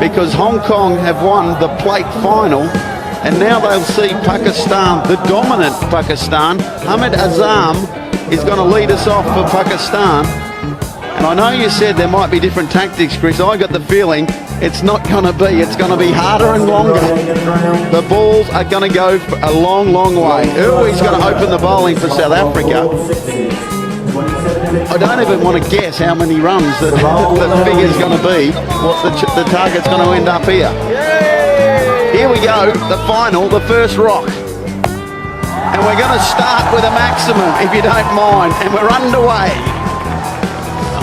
because Hong Kong have won the plate final, and now they'll see Pakistan, the dominant Pakistan. Hamid Azam is going to lead us off for Pakistan. And I know you said there might be different tactics, Chris. I got the feeling it's not going to be. It's going to be harder and longer. The balls are going to go for a long, long way. Irwi's going to open the bowling for South Africa. I don't even want to guess how many runs the figure's going to be, what the target's going to end up here. Here we go, the final, the first rock. And we're going to start with a maximum, if you don't mind, and we're underway.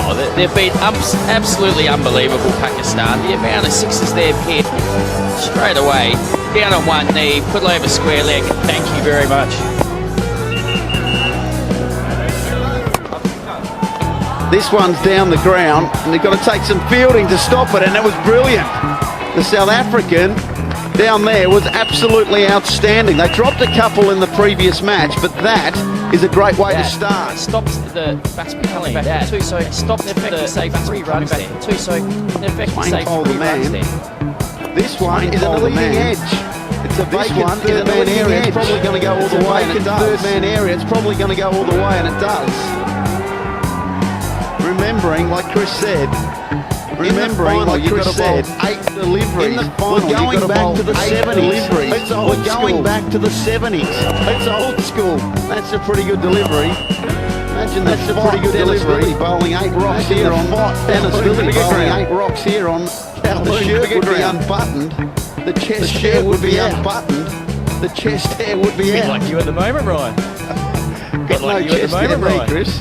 Oh, they've been absolutely unbelievable, Pakistan. The amount of sixes they've hit straight away, down on one knee, put over square leg, and thank you very much. This one's down the ground, and they've got to take some fielding to stop it, and it was brilliant. The South African down there was absolutely outstanding. They dropped a couple in the previous match, but that is a great way to start. Stops the batsman coming back too, so stops the effect to save 3 runs there too, so the effect to save 3 runs there. This one is at the leading edge. It's a vacant third-man area. It's probably going to go all the way, and it does. Third-man area. It's probably going to go all the way, and it does. Remembering, like Chris said, 8 deliveries. We're going back to the 70s. We're going back to the 70s. It's old school. That's a pretty good delivery. Imagine that's a pretty good delivery. Bowling 8 rocks here on Dennis Lillee. Bowling 8 rocks here on the shirt would be unbuttoned. The chest hair would be unbuttoned. The chest hair would be out. Like you at the moment, Ryan. Got no chest hair, Chris.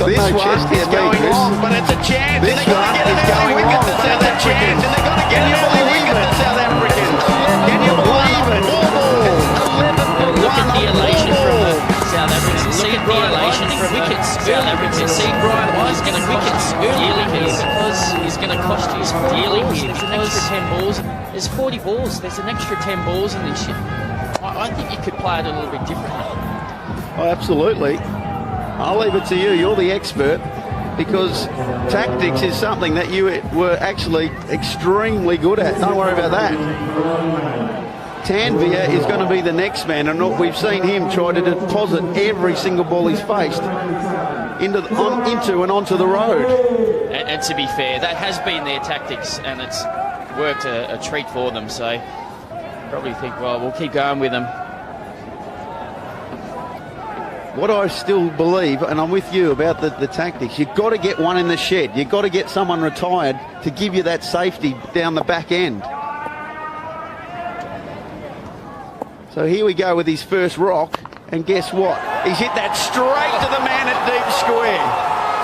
This one is going long, but it's a chance. This one is going long, but it's a chance, and they're going to get an early wicket to South Africans. Can you believe it? Look at the elation from the South Africans. See the elation from wickets. South Africans. See Brian White's going to wickets dearly here because he's going to cost you dearly here. There's an extra 10 balls. There's 40 balls. There's an extra 10 balls in this. I think you could play it a little bit differently. Oh, absolutely. I'll leave it to you. You're the expert, because tactics is something that you were actually extremely good at. Don't worry about that. Tanvir is going to be the next man, and we've seen him try to deposit every single ball he's faced into and onto the road. And to be fair, that has been their tactics, and it's worked a treat for them. So probably think, well, we'll keep going with them. What I still believe, and I'm with you about the tactics, you've got to get one in the shed. You've got to get someone retired to give you that safety down the back end. So here we go with his first rock, and guess what? He's hit that straight to the man at deep square.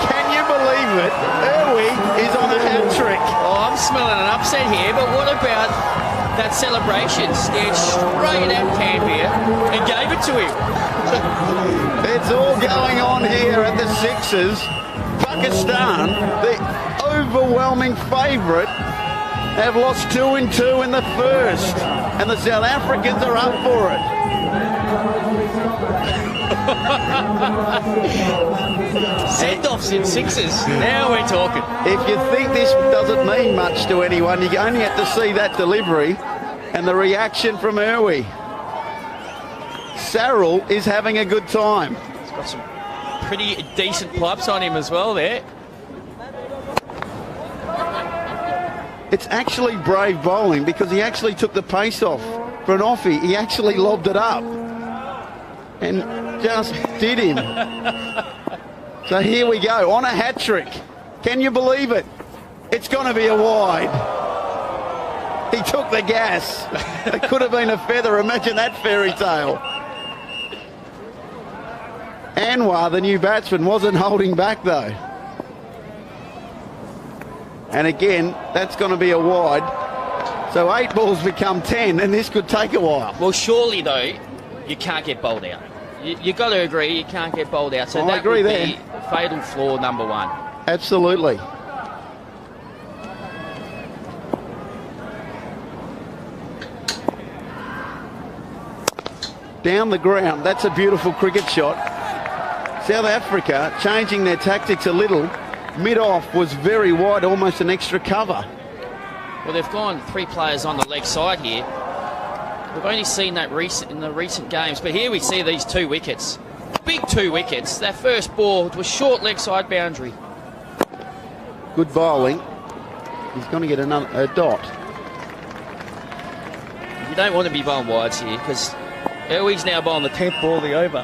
Can you believe it? Irwi is on a hat-trick. Oh, I'm smelling an upset here, but what about that celebration? Stared straight at Tanvir and gave it to him. It's all going on here at the Sixers. Pakistan, the overwhelming favourite, have lost 2 in 2 in the first, and the South Africans are up for it. Send-offs in sixes. Now we're talking. If you think this doesn't mean much to anyone, you only have to see that delivery and the reaction from Irwi. Sarrell is having a good time. He's got some pretty decent pipes on him as well there. It's actually brave bowling, because he actually took the pace off for an offie. He actually lobbed it up and just did him. So here we go on a hat trick. Can you believe it? It's going to be a wide. He took the gas. It could have been a feather. Imagine that fairy tale. Anwar, the new batsman, wasn't holding back though. And again, that's going to be a wide. So 8 balls become 10, and this could take a while. Well, surely though, you can't get bowled out. You've got to agree, you can't get bowled out. So that would be fatal flaw number 1. Absolutely. Down the ground, that's a beautiful cricket shot. South Africa changing their tactics a little. Mid-off was very wide, almost an extra cover. Well, they've gone 3 players on the leg side here. We've only seen that in the recent games, but here we see these 2 wickets. Big 2 wickets. That first ball was short leg side boundary. Good bowling. He's going to get a dot. You don't want to be bowling wides here because Elway's now bowling the 10th ball of the over.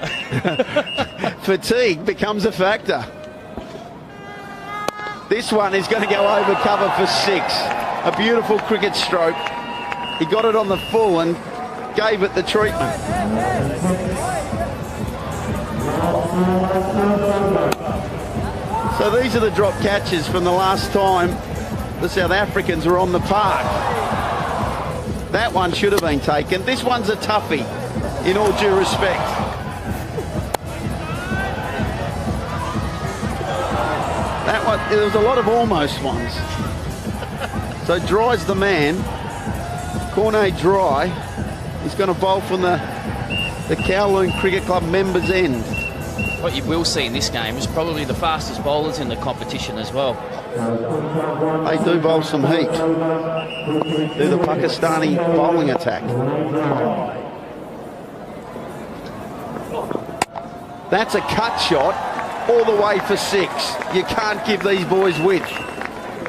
Fatigue becomes a factor. This one is going to go over cover for 6. A beautiful cricket stroke. He got it on the full and gave it the treatment. So these are the drop catches from the last time the South Africans were on the park. That one should have been taken. This one's a toughie, in all due respect. That one, there was a lot of almost ones. So Dry's the man. Cornet Dry is going to bowl from the Kowloon Cricket Club members' end. What you will see in this game is probably the fastest bowlers in the competition as well. They do bowl some heat. Do the Pakistani bowling attack. That's a cut shot all the way for 6. You can't give these boys width.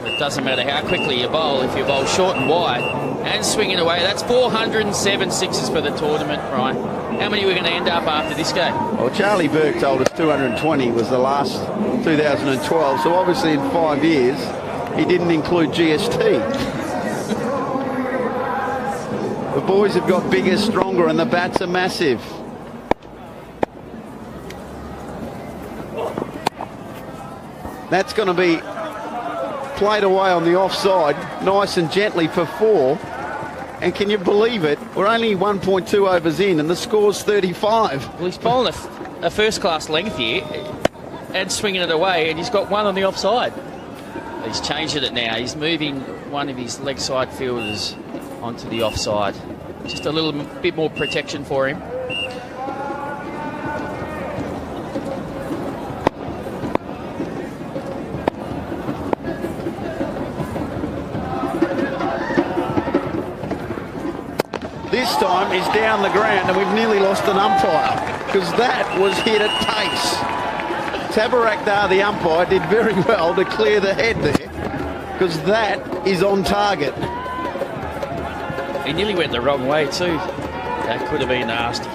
It doesn't matter how quickly you bowl. If you bowl short and wide and swinging away, that's 407 sixes for the tournament, Ryan. How many are we going to end up after this game? Well, Charlie Burke told us 220 was the last 2012, so obviously in 5 years he didn't include GST. The boys have got bigger, stronger, and the bats are massive. That's going to be played away on the offside, nice and gently for 4. And can you believe it? We're only 1.2 overs in and the score's 35. Well, he's bowling a first-class length here and swinging it away, and he's got 1 on the offside. He's changed it now. He's moving one of his leg side fielders onto the offside. Just a little bit more protection for him. This time he's down the ground and we've nearly lost an umpire because that was hit at pace. Tabarak Dar, the umpire, did very well to clear the head there because that is on target. He nearly went the wrong way too. That could have been nasty.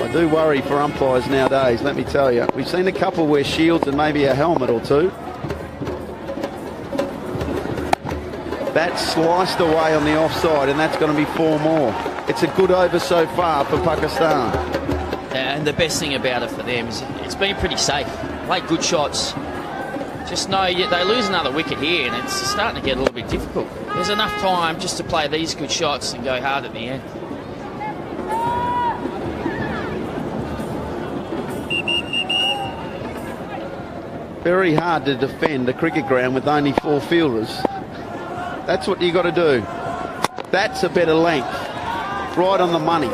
I do worry for umpires nowadays, let me tell you. We've seen a couple wear shields and maybe a helmet or 2. That's sliced away on the offside, and that's going to be 4 more. It's a good over so far for Pakistan. And the best thing about it for them is it's been pretty safe. Played good shots. Just know they lose another wicket here, and it's starting to get a little bit difficult. There's enough time just to play these good shots and go hard at the end. Very hard to defend a cricket ground with only 4 fielders. That's what you got to do. That's a better length. Right on the money.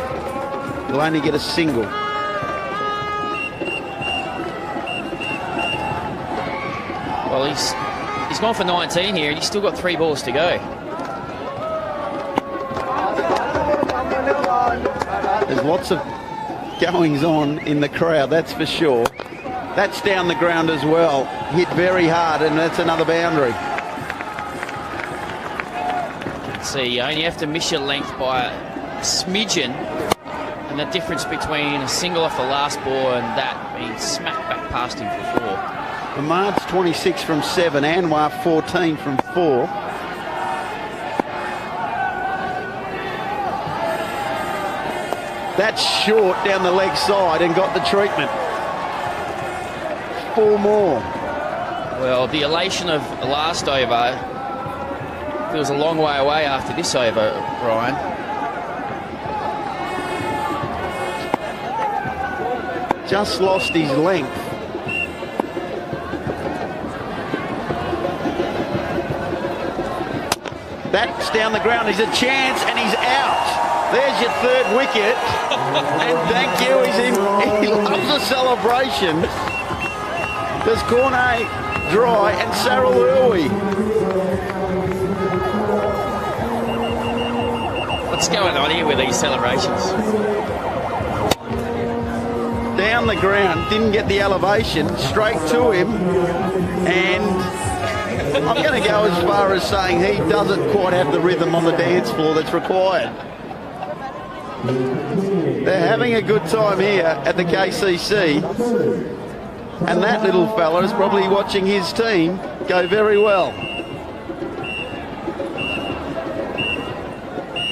You'll only get a single. Well, he's gone for 19 here, and he's still got 3 balls to go. There's lots of goings on in the crowd, that's for sure. That's down the ground as well. Hit very hard, and that's another boundary. See, you only have to miss your length by a smidgen, and the difference between a single off the last ball and that being smacked back past him for 4. Ahmad's 26 from 7, Anwar 14 from 4. That's short down the leg side and got the treatment. 4 more. Well, the elation of the last over feels a long way away after this over, Ryan. Just lost his length. That's down the ground. He's a chance and he's out. There's your 3rd wicket. And thank you. He loves a celebration. There's Cornet Dry and Saril Urwi. going on here with these celebrations? Down the ground, didn't get the elevation, straight to him, and I'm going to go as far as saying he doesn't quite have the rhythm on the dance floor that's required. They're having a good time here at the KCC, and that little fella is probably watching his team go very well.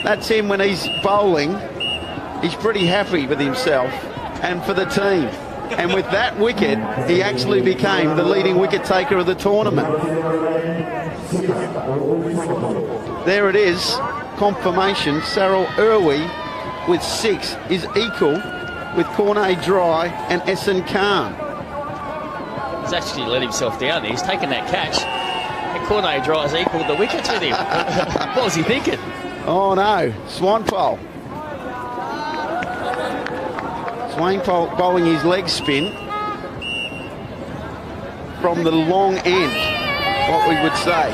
That's him when he's bowling. He's pretty happy with himself and for the team. And with that wicket, he actually became the leading wicket taker of the tournament. There it is, confirmation. Sarel Irwi with 6 is equal with Cornet Dry and Ehsan Khan. He's actually let himself down there. He's taken that catch. And Cornet Dry's equaled the wickets with him. What was he thinking? Oh no, Swainpole. Swainpole bowling his leg spin from the long end, what we would say.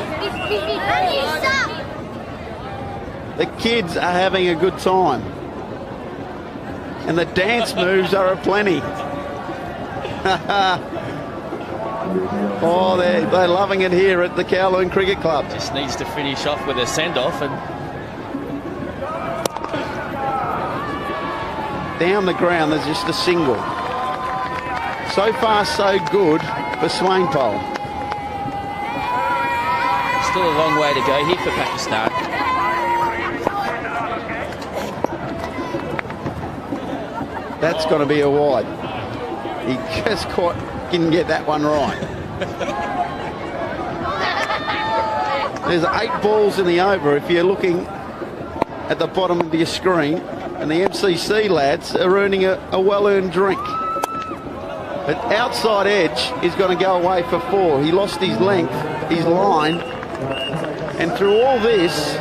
The kids are having a good time. And the dance moves are aplenty. Oh, they're loving it here at the Kowloon Cricket Club. Just needs to finish off with a send-off and down the ground, there's just a single. So far, so good for Swainpole. still a long way to go here for Pakistan. That's got to be a wide. He just didn't get that one right. There's 8 balls in the over if you're looking at the bottom of your screen, and the MCC lads are earning a well-earned drink. But outside edge is going to go away for 4. He lost his length, his line, and through all this,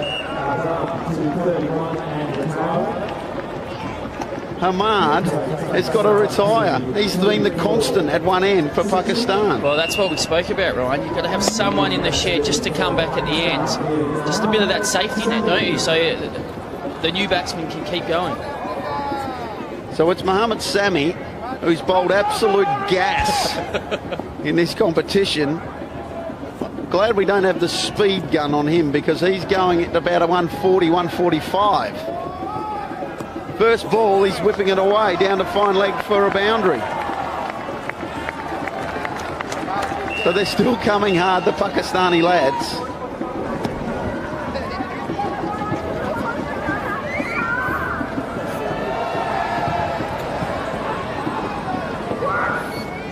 Hamad has got to retire. He's been the constant at one end for Pakistan. Well, that's what we spoke about, Ryan. You've got to have someone in the shed just to come back at the end. Just a bit of that safety net, don't you? So the new batsman can keep going. So it's Mohammad Sami, who's bowled absolute gas in this competition. Glad we don't have the speed gun on him, because he's going at about a 140, 145. First ball, he's whipping it away down to fine leg for a boundary. So they're still coming hard, the Pakistani lads.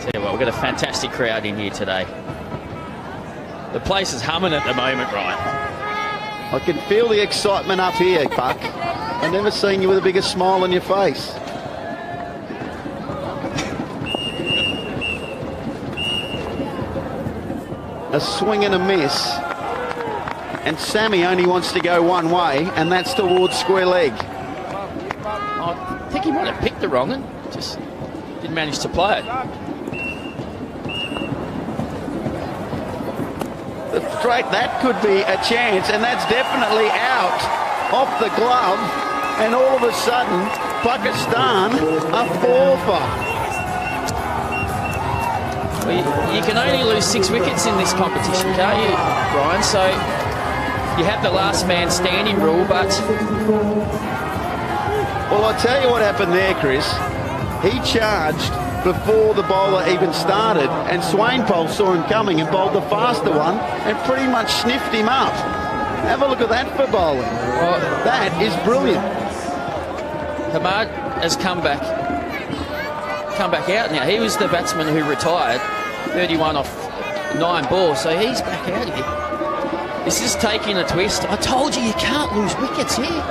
Tell you what, we've got a fantastic crowd in here today. The place is humming at the moment, Ryan. I can feel the excitement up here, Buck. I've never seen you with a bigger smile on your face. A swing and a miss. And Sami only wants to go one way, and that's towards square leg. I think he might have picked the wrong one. Just didn't manage to play it. Straight, that could be a chance, and that's definitely out off the glove. And all of a sudden, Pakistan are 4 for. Well, you can only lose 6 wickets in this competition, can't you, Ryan? So you have the last man standing rule, but... Well, I'll tell you what happened there, Chris. He charged before the bowler even started, and Swainpole saw him coming and bowled the faster one and pretty much sniffed him up. Have a look at that for bowling. Well, that is brilliant. Hamad has come back out now. He was the batsman who retired, 31 off 9 balls, so he's back out again. This is taking a twist. I told you can't lose wickets here.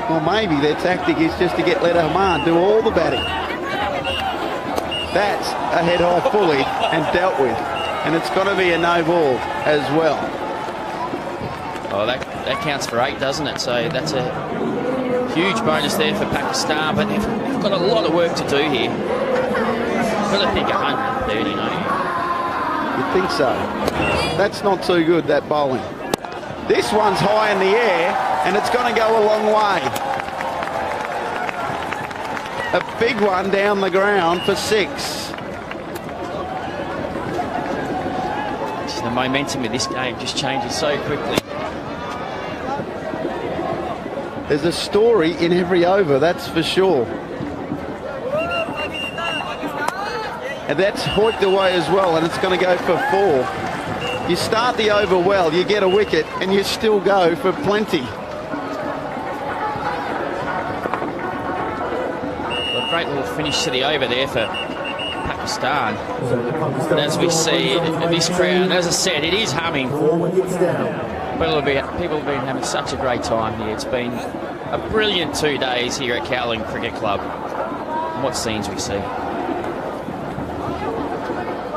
Well, maybe their tactic is just to let Hamad do all the batting. That's a head high fully and dealt with, and it's got to be a no ball as well. Oh, that counts for 8, doesn't it? So that's a huge bonus there for Pakistan, but they've got a lot of work to do here. Got to think 130, don't you? You'd think so. That's not too good, that bowling. This one's high in the air, and it's going to go a long way. A big one down the ground for 6. The momentum of this game just changes so quickly. There's a story in every over, that's for sure. And that's hoiked away as well, and it's going to go for 4. You start the over well, you get a wicket, and you still go for plenty. Well, a great little finish to the over there for Pakistan. And as we see this crowd, as I said, it is humming. People have been having such a great time here. It's been a brilliant 2 days here at Cowling Cricket Club. And what scenes we see.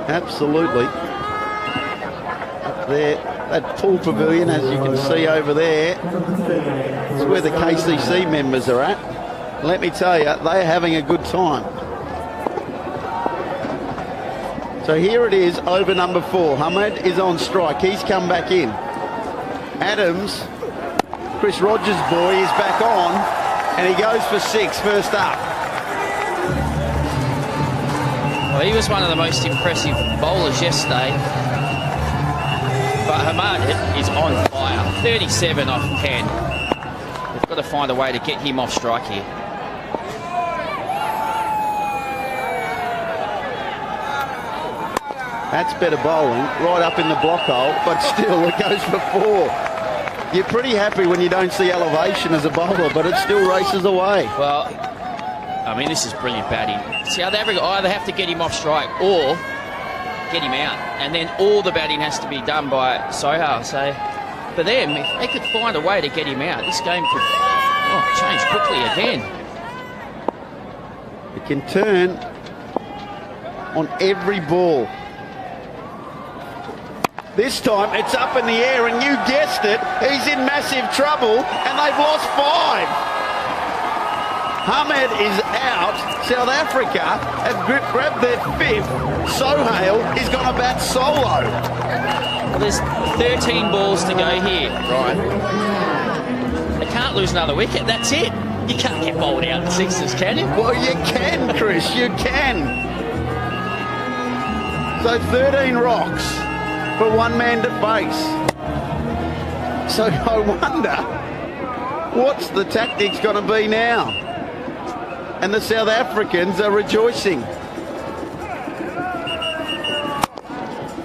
Absolutely. Up there, that pool pavilion, as you can see over there, it's where the KCC members are at. Let me tell you, they're having a good time. So here it is, over number 4. Hamid is on strike. He's come back in. Adams, Chris Rogers' boy, is back on, and he goes for 6 first up. Well, he was one of the most impressive bowlers yesterday. But Hamid is on fire. 37 off 10. We've got to find a way to get him off strike here. That's better bowling, right up in the block hole, but still it goes for 4. You're pretty happy when you don't see elevation as a bowler, but it still races away. Well, I mean, this is brilliant batting. South Africa either have to get him off strike or get him out, and then all the batting has to be done by Sohail. So for them, if they could find a way to get him out, this game could change quickly again. It can turn on every ball. This time it's up in the air, and you guessed it, he's in massive trouble, and they've lost 5. Hamid is out. South Africa have grabbed their 5th. Sohail is going to bat solo. Well, there's 13 balls to go here, Ryan. They can't lose another wicket. That's it. You can't get bowled out in 6s, can you? Well, you can, Chris. You can. So 13 rocks for one man to face. So I wonder, what's the tactics going to be now? And the South Africans are rejoicing.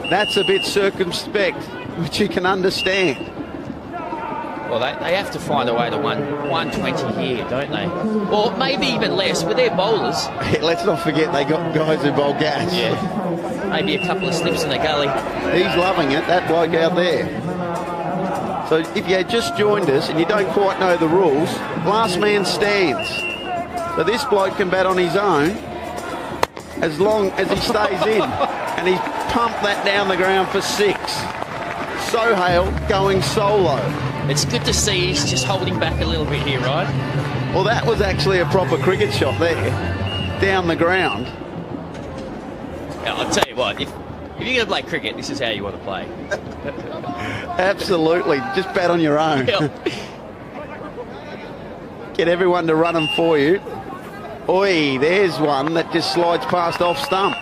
That's a bit circumspect, which you can understand. Well, they have to find a way to 120 here, don't they? Or maybe even less with their bowlers. Let's not forget they got guys who bowl gas. Yeah. Maybe a couple of slips in the gully. He's loving it, that bloke out there. So if you just joined us and you don't quite know the rules, last man stands. So this bloke can bat on his own as long as he stays in. And he's pumped that down the ground for 6. Sohail going solo. It's good to see he's just holding back a little bit here, right? Well, that was actually a proper cricket shot there, down the ground. Yeah, I'll tell you what, if you're going to play cricket, this is how you want to play. Absolutely, just bat on your own. Get everyone to run them for you. Oi, there's one that just slides past off stump.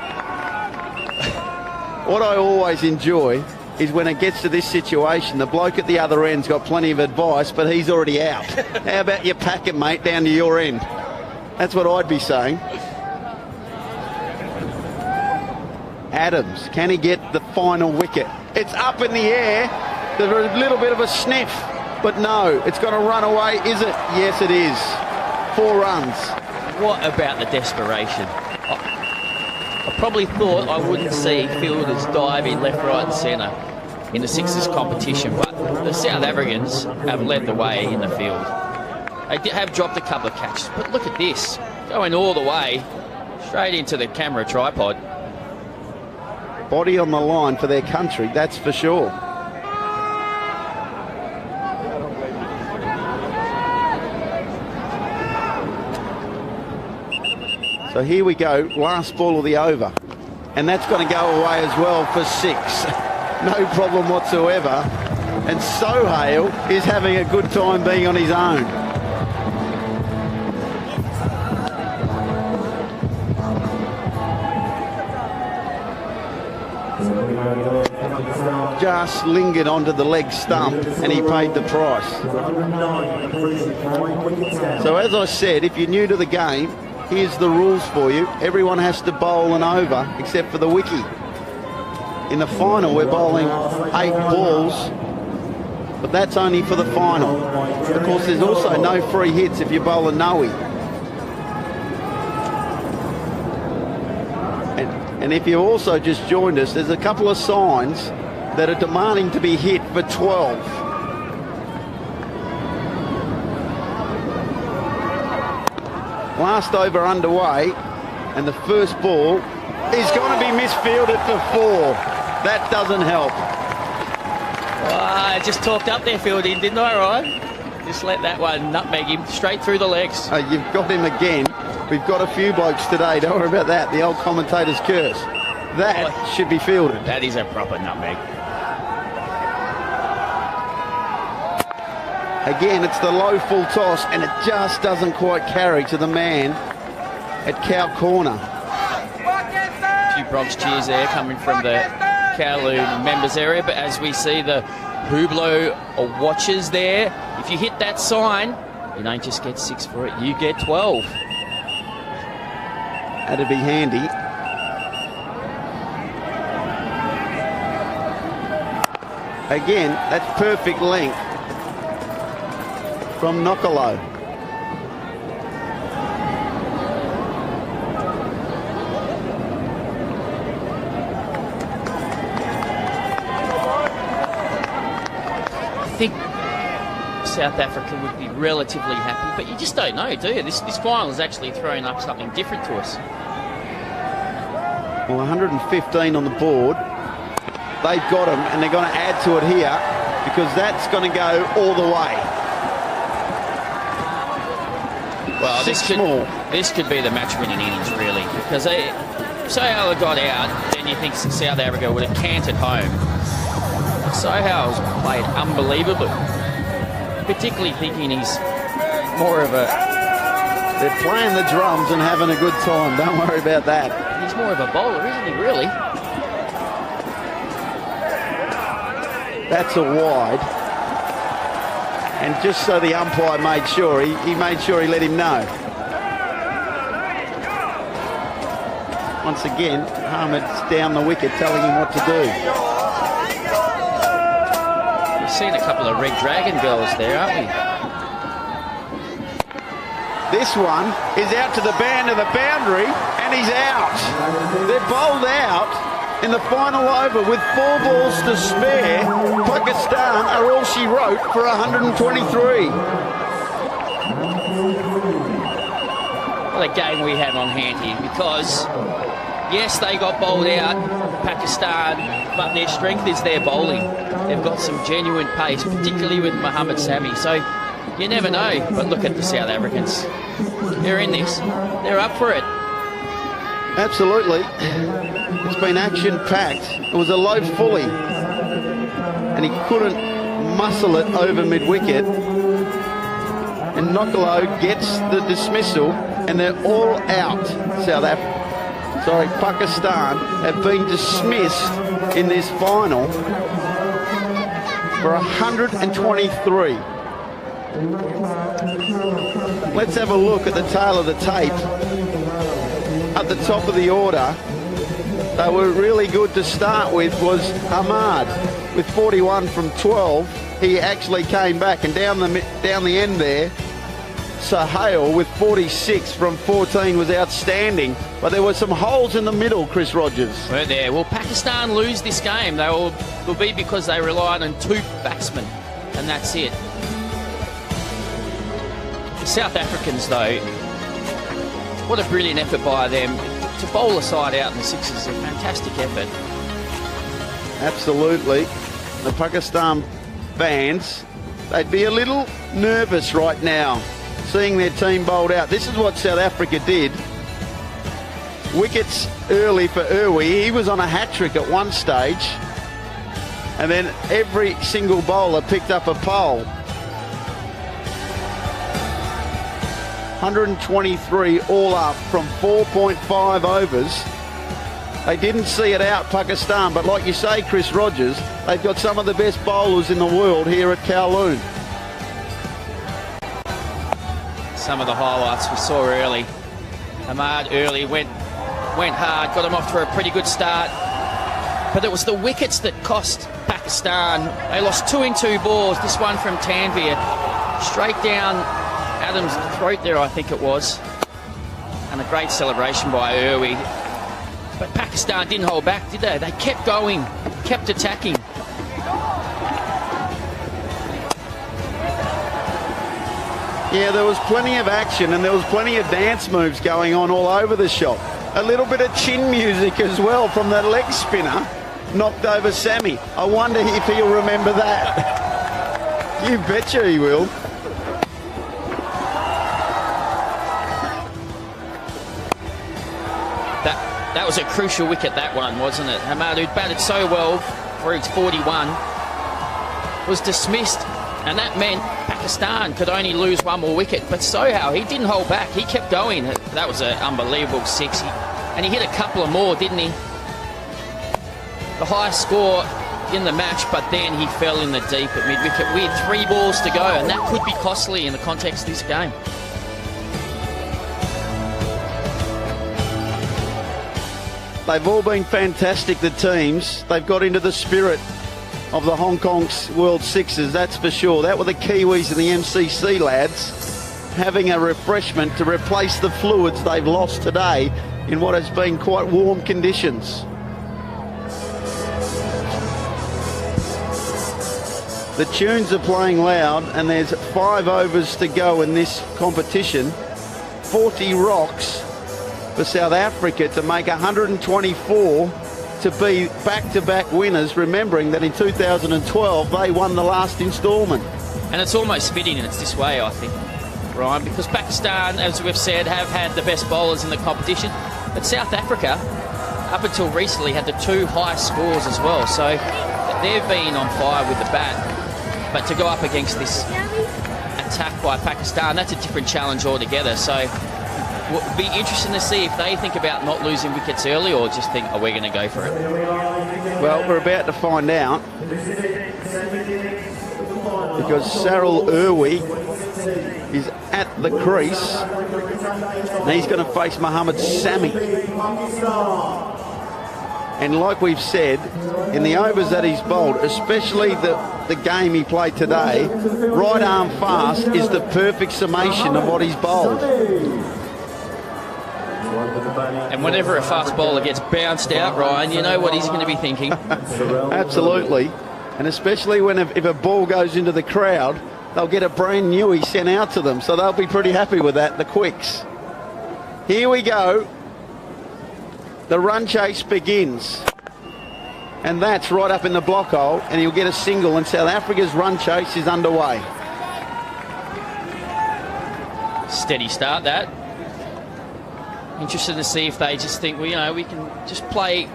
What I always enjoy is when it gets to this situation, the bloke at the other end's got plenty of advice, but he's already out. How about you pack it, mate, down to your end? That's what I'd be saying. Adams, can he get the final wicket? It's up in the air. There's a little bit of a sniff, but no, it's going to run away, is it? Yes, it is. 4 runs. What about the desperation? I probably thought I wouldn't see fielders dive in left, right and centre in the 6s competition, but the South Africans have led the way in the field. They have dropped a couple of catches, but look at this, going all the way straight into the camera tripod. Body on the line for their country, that's for sure. So here we go, last ball of the over. And that's going to go away as well for 6. No problem whatsoever. And Sohail is having a good time being on his own. just lingered onto the leg stump and he paid the price. So as I said, if you're new to the game, here's the rules for you. Everyone has to bowl an over except for the wicky. In the final, we're bowling 8 balls, but that's only for the final. Of course, there's also no free hits if you bowl a no-ey. And if you've also just joined us, there's a couple of signs that are demanding to be hit for 12. Last over underway, and the first ball is going to be misfielded for 4. That doesn't help. I just talked up their fielding, didn't I, Ryan? Just let that one nutmeg him straight through the legs. You've got him again. We've got a few blokes today. Don't worry about that. The old commentator's curse. That should be fielded. That is a proper nutmeg. Again, it's the low full toss, and it just doesn't quite carry to the man at cow corner. A few Bronx cheers there coming from the Kowloon members area, but as we see the Hublot watchers there, if you hit that sign, you don't just get 6 for it, you get 12. That'd be handy. Again, that's perfect length from Nokolo. I think South Africa would be relatively happy, but you just don't know, do you? This final is actually throwing up something different to us. Well, 115 on the board. They've got them, and they're going to add to it here because that's going to go all the way. Well, this could be the match-winning innings, really, because Sohail got out, then you think South Africa would have canted home. Sohail's played unbelievably, particularly thinking he's more of a... They're playing the drums and having a good time. Don't worry about that. He's more of a bowler, isn't he, really? That's a wide. And just so the umpire made sure, he made sure he let him know. Once again, Hamid's down the wicket telling him what to do. We've seen a couple of Red Dragon girls there, aren't we? This one is out to the band of the boundary, and he's out. They're bowled out in the final over with 4 balls to spare. Pakistan are all she wrote for 123. Well, a game we have on hand here because, yes, they got bowled out, Pakistan, but their strength is their bowling. They've got some genuine pace, particularly with Mohammad Sami. So you never know, but look at the South Africans. They're in this. They're up for it. Absolutely. It's been action-packed. It was a low fully, and he couldn't muscle it over mid-wicket. And Nokolo gets the dismissal, and they're all out. Pakistan have been dismissed in this final for 123. Let's have a look at the tail of the tape. At the top of the order, they were really good to start with was Ahmad with 41 from 12. He actually came back, and down the end there, Sohail with 46 from 14 was outstanding. But there were some holes in the middle, Chris Rogers. Were there? Will Pakistan lose this game? They will be because they relied on 2 batsmen, and that's it. The South Africans, though, what a brilliant effort by them. To bowl a side out in the 6 is a fantastic effort. Absolutely. The Pakistan fans, they'd be a little nervous right now, seeing their team bowled out. This is what South Africa did. Wickets early for Irwi. He was on a hat-trick at one stage. And then every single bowler picked up a pole. 123 all up from 4.5 overs. They didn't see it out, Pakistan, but like you say, Chris Rogers, they've got some of the best bowlers in the world here at Kowloon. Some of the highlights we saw early. Ahmad early went hard, got him off to a pretty good start. But it was the wickets that cost Pakistan. They lost 2 in 2 balls. This one from Tanvir, straight down Adams' throat there, I think it was. And a great celebration by Irwi. But Pakistan didn't hold back, did they? They kept going, kept attacking. Yeah, there was plenty of action and there was plenty of dance moves going on all over the shop. A little bit of chin music as well from the leg spinner. Knocked over Sammy. I wonder if he'll remember that. You betcha he will. That was a crucial wicket, that one, wasn't it? Ahmad, who'd batted so well for his 41, was dismissed, and that meant Pakistan could only lose 1 more wicket. But Sohail, he didn't hold back. He kept going. That was an unbelievable 6. And he hit a couple of more, didn't he? The highest score in the match, but then he fell in the deep at mid-wicket with 3 balls to go, and that could be costly in the context of this game. They've all been fantastic, the teams. They've got into the spirit of the Hong Kong World Sixes, that's for sure. That were the Kiwis and the MCC lads having a refreshment to replace the fluids they've lost today in what has been quite warm conditions. The tunes are playing loud and there's 5 overs to go in this competition. 40 rocks for South Africa to make 124 to be back-to-back winners, remembering that in 2012 they won the last instalment. And it's almost fitting and it's this way, I think, Ryan, because Pakistan, as we've said, have had the best bowlers in the competition, but South Africa, up until recently, had the 2 highest scores as well, so they've been on fire with the bat. But to go up against this attack by Pakistan, that's a different challenge altogether. So it'll be interesting to see if they think about not losing wickets early or just think, oh, we're going to go for it. Well, we're about to find out, because Saril Irwi is at the crease and he's going to face Mohammad Sami. And like we've said, in the overs that he's bowled, especially the game he played today, right arm fast is the perfect summation of what he's bowled. And whenever a fast bowler gets bounced out, Ryan, you know what he's going to be thinking. Absolutely. And especially when if a ball goes into the crowd, they'll get a brand newie sent out to them. So they'll be pretty happy with that, the quicks. Here we go. The run chase begins. And that's right up in the block hole, and he'll get a single, and South Africa's run chase is underway. Steady start, that. Interested to see if they just think, well, you know, we can just play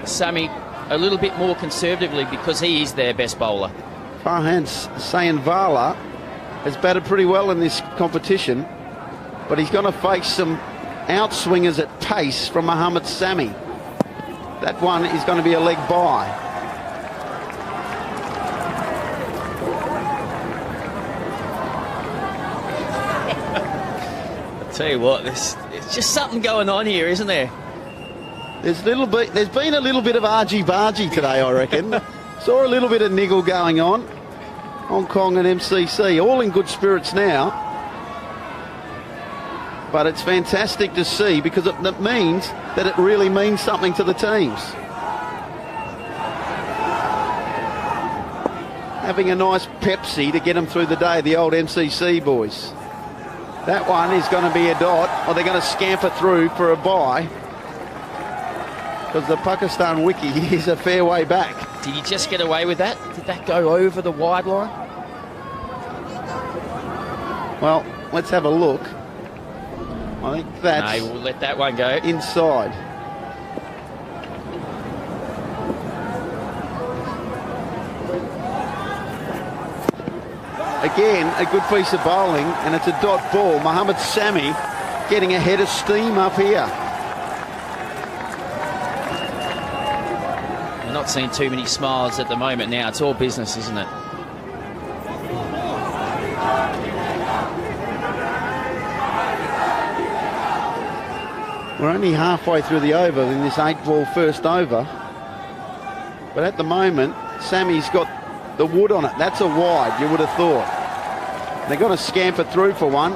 Sami a little bit more conservatively because he is their best bowler. Farhan Sayanvala has batted pretty well in this competition, but he's going to face some outswingers at pace from Mohammad Sami. That one is going to be a leg by. I'll tell you what, there's just something going on here, isn't there? There's been a little bit of argy-bargy today, I reckon. Saw a little bit of niggle going on. Hong Kong and MCC, all in good spirits now. But it's fantastic to see because it means that it really means something to the teams. Having a nice Pepsi to get them through the day, the old MCC boys. That one is going to be a dot, or they're going to scamper through for a bye, because the Pakistan wiki is a fair way back. Did he just get away with that? Did that go over the wide line? Well, let's have a look. I think that's... No, we'll let that one go. Inside. Again, a good piece of bowling, and it's a dot ball. Mohammad Sami getting a head of steam up here. not seeing too many smiles at the moment now. It's all business, isn't it? We're only halfway through the over in this 8-ball first over. But at the moment, Sammy's got the wood on it. That's a wide, you would have thought. They're going to scamper through for one.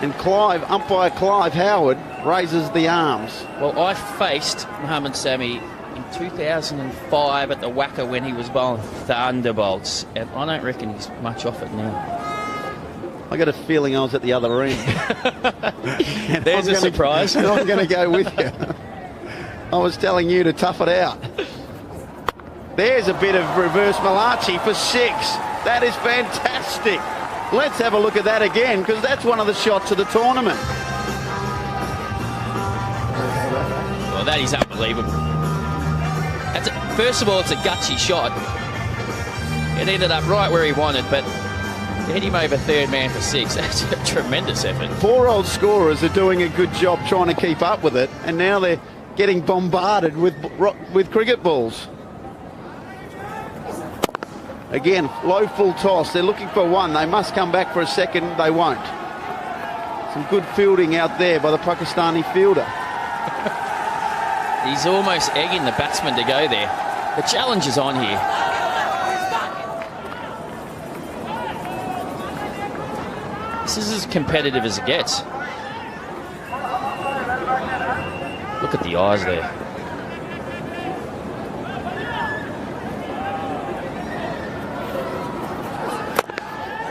And umpire Clive Howard raises the arms. Well, I faced Muhammad Sami in 2005 at the Wacker when he was bowling thunderbolts, and I don't reckon he's much off it now. I got a feeling I was at the other end. There's a surprise. And I'm going to go with you. I was telling you to tough it out. There's a bit of reverse Malachi for 6. That is fantastic. Let's have a look at that again, because that's one of the shots of the tournament. Well, that is unbelievable. First of all, it's a gutsy shot. It ended up right where he wanted, but hit him over third man for 6. That's a tremendous effort. 4 old scorers are doing a good job trying to keep up with it, and now they're getting bombarded with cricket balls. Again, low full toss. They're looking for 1. They must come back for a second. They won't. Some good fielding out there by the Pakistani fielder. He's almost egging the batsman to go there. The challenge is on here. This is as competitive as it gets. Look at the eyes there.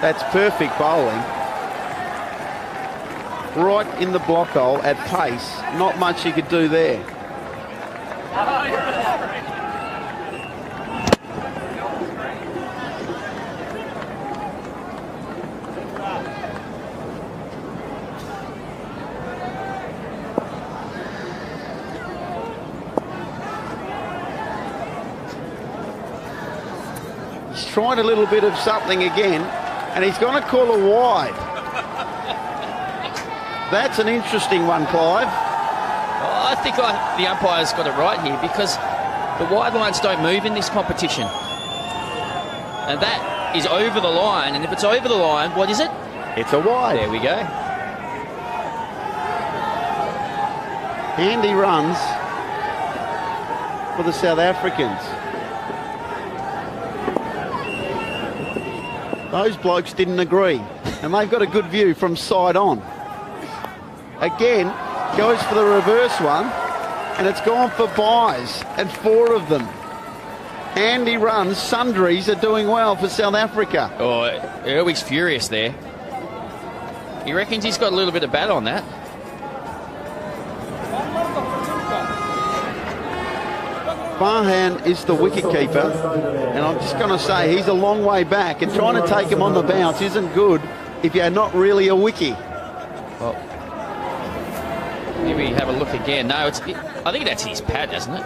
That's perfect bowling. Right in the block hole at pace. Not much you could do there. He's tried a little bit of something again, and he's going to call a wide. That's an interesting one, Clive. I think the umpire's got it right here, because the wide lines don't move in this competition. And that is over the line, and if it's over the line, what is it? It's a wide. There we go. Handy runs for the South Africans. Those blokes didn't agree, and they've got a good view from side on. Again, goes for the reverse one, and it's gone for buys, and 4 of them. Handy runs, sundries are doing well for South Africa. Oh, Irwin's furious there. He reckons he's got a little bit of bat on that. Farhan is the wicketkeeper, and I'm just going to say he's a long way back, and trying to take him on the bounce isn't good if you're not really a wickie. Well, maybe have a look again. No, I think that's his pad, isn't it?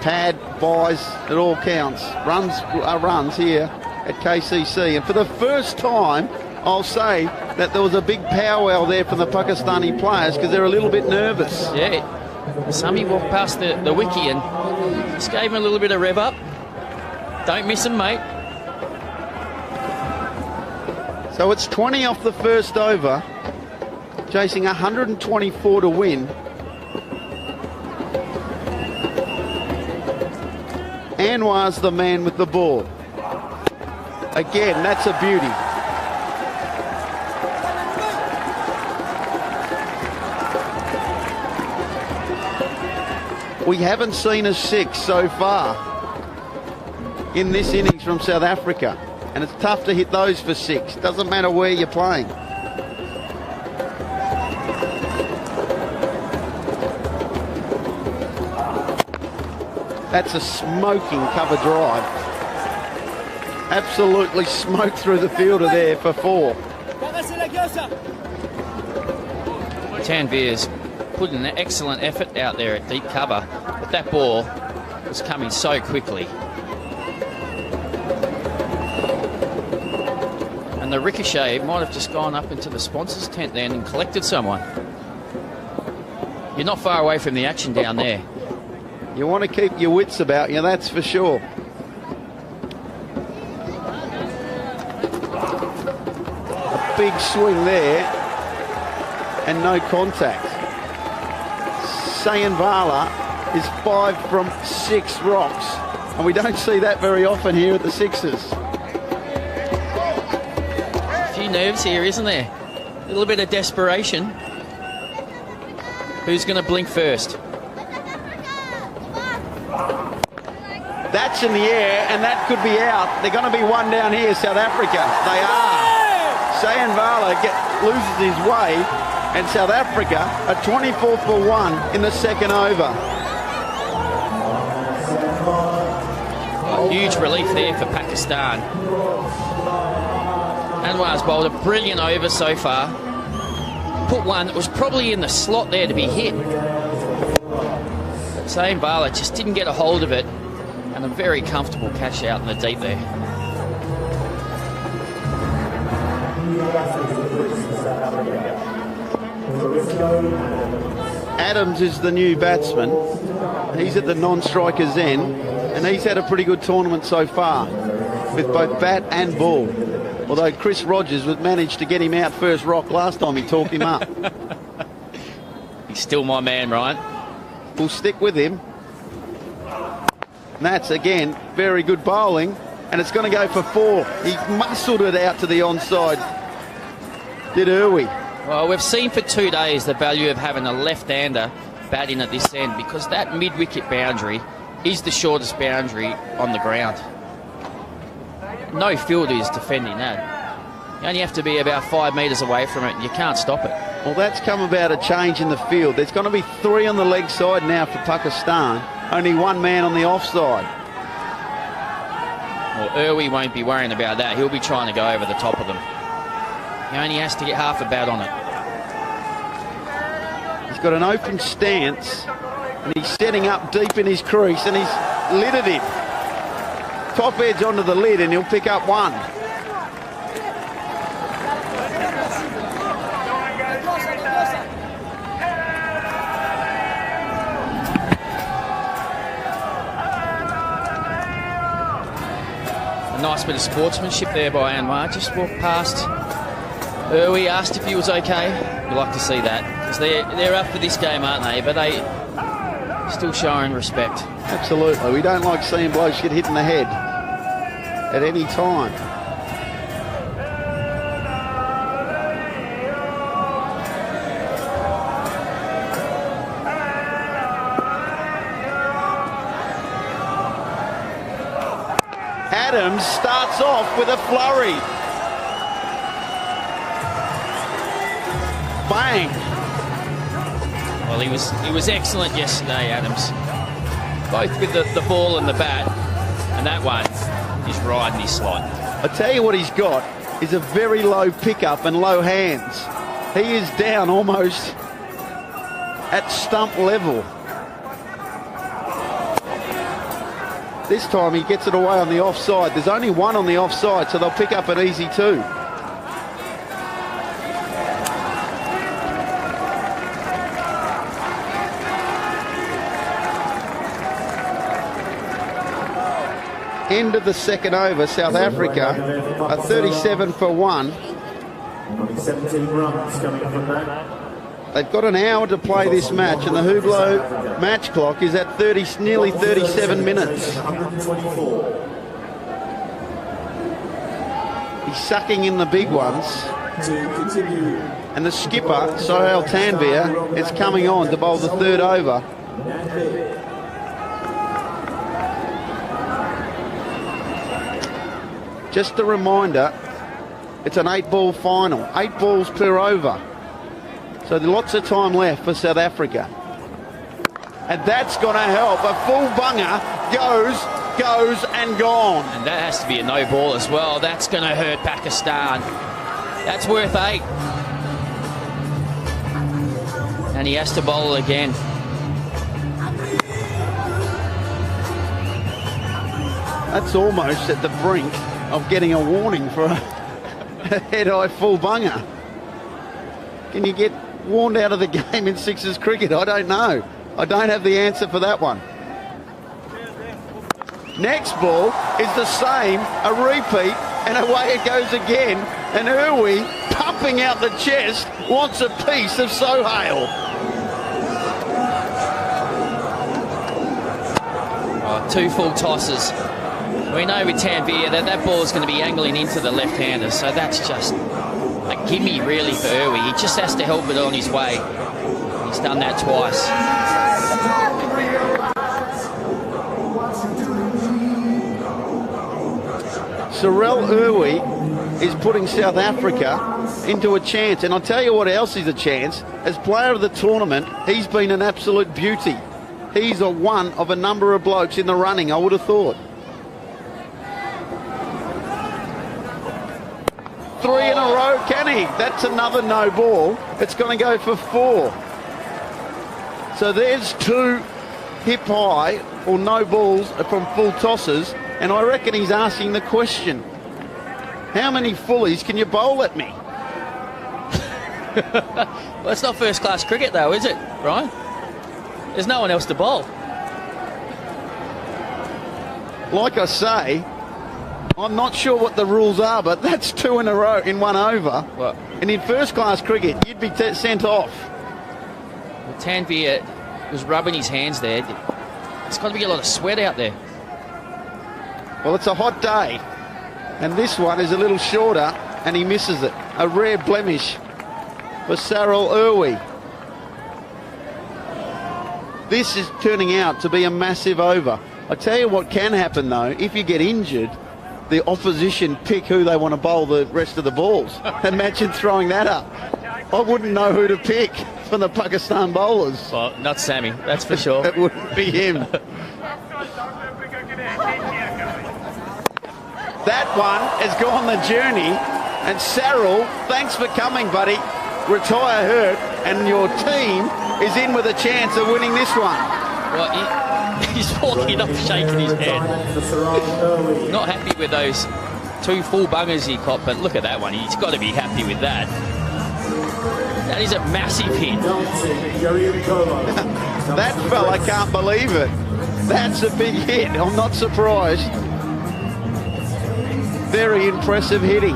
Pad, buys, it all counts. Runs are runs here at KCC, and for the first time, I'll say that there was a big powwow there from the Pakistani players, because they're a little bit nervous. Yeah. Sami walked past the wiki and just gave him a little bit of rev up. Don't miss him, mate. So it's 20 off the first over, chasing 124 to win. Anwar's the man with the ball. Again, that's a beauty. We haven't seen a 6 so far in this innings from South Africa, and it's tough to hit those for 6. Doesn't matter where you're playing. That's a smoking cover drive. Absolutely smoked through the fielder there for 4. Tanvir's put in an excellent effort out there at deep cover, but that ball was coming so quickly. And the ricochet might have just gone up into the sponsor's tent then and collected someone. You're not far away from the action down there. You want to keep your wits about you, that's for sure. A big swing there and no contact. Sayonvala is 5 from 6 rocks, and we don't see that very often here at the Sixers. A few nerves here, isn't there? A little bit of desperation. Who's going to blink first? That's in the air, and that could be out. They're going to be one down here, South Africa. They are. Sayonvala loses his way, and South Africa are 24 for 1 in the second over. Oh, huge relief there for Pakistan. Anwar's bowled a brilliant over so far. Put one that was probably in the slot there to be hit. Sayonvala just didn't get a hold of it, and a very comfortable cash out in the deep there. Adams is the new batsman. He's at the non-striker's end, and he's had a pretty good tournament so far with both bat and ball. Although Chris Rogers would manage to get him out first rock last time he talked him up. He's still my man, Ryan. We'll stick with him. And that's, again, very good bowling, and it's going to go for 4. He muscled it out to the onside. Did Irwi. Well, we've seen for 2 days the value of having a left-hander batting at this end, because that mid-wicket boundary is the shortest boundary on the ground. No fielder is defending that. You only have to be about 5 metres away from it, and you can't stop it. Well, that's come about a change in the field. There's going to be 3 on the leg side now for Pakistan. Only 1 man on the offside. Well, Irwi won't be worrying about that. He'll be trying to go over the top of them. He only has to get half a bat on it. He's got an open stance, and he's setting up deep in his crease, and he's lidded it. Top edge onto the lid, and he'll pick up 1. Nice bit of sportsmanship there by Anwar. Just walked past Irwi, asked if he was okay. You'd like to see that, because they're up for this game, aren't they? But they still showing respect. Absolutely. We don't like seeing blokes get hit in the head at any time. Adams starts off with a flurry. Bang. Well, he was excellent yesterday, Adams. Both with the ball and the bat, and that one is riding his slot. I tell you what he's got is a very low pickup and low hands. He is down almost at stump level. This time he gets it away on the offside. There's only 1 on the offside, so they'll pick up an easy 2. End of the second over, South Africa are 37 for 1. 17 runs coming from that. They've got an hour to play this match, and the Hublot match clock is at nearly 37 minutes. 124. He's sucking in the big ones. To continue. And the skipper, Sohail Tanvir, is coming on to bowl the 3rd over. Just a reminder, it's an 8-ball final, 8 balls per over. So there's lots of time left for South Africa. And that's going to help. A full bunger goes, and gone. And that has to be a no ball as well. That's going to hurt Pakistan. That's worth 8. And he has to bowl again. That's almost at the brink of getting a warning for a head-high full bunger. Can you get warned out of the game in Sixers cricket? I don't know. I don't have the answer for that one. Next ball is the same, a repeat, and away it goes again. And Irwi, pumping out the chest, wants a piece of Sohail. Oh, 2 full tosses. We know with Tanvir that ball is going to be angling into the left-hander, so that's just a gimme really for Irwi. He just has to help it on his way. He's done that twice. Sorel Irwi is putting South Africa into a chance, and I'll tell you what else is a chance. As player of the tournament, he's been an absolute beauty. He's one of a number of blokes in the running, I would have thought. 3 in a row, can he? That's another no ball. It's going to go for 4. So there's 2 hip high or no balls from full tosses, and I reckon he's asking the question, how many fullies can you bowl at me? Well, it's not first-class cricket, though, is it, Ryan? There's no one else to bowl. Like I say, I'm not sure what the rules are, but that's 2 in a row in 1 over. What? And in first-class cricket, you'd be sent off. Well, Tanvir was rubbing his hands there. There's got to be a lot of sweat out there. Well, it's a hot day, and this one is a little shorter, and he misses it. A rare blemish for Sorel Irwi. This is turning out to be a massive over. I tell you what can happen, though, if you get injured, the opposition pick who they want to bowl the rest of the balls. Imagine throwing that up. I wouldn't know who to pick from the Pakistan bowlers. Well, not Sammy, that's for sure. It wouldn't be him. That one has gone the journey, and Sorel, thanks for coming, buddy. Retire hurt, and your team is in with a chance of winning this one. Well, he's walking up shaking his head. Not happy with those 2 full bungers he caught, but look at that one. He's got to be happy with that. That is a massive hit. That fella can't believe it. That's a big hit. I'm not surprised. Very impressive hitting.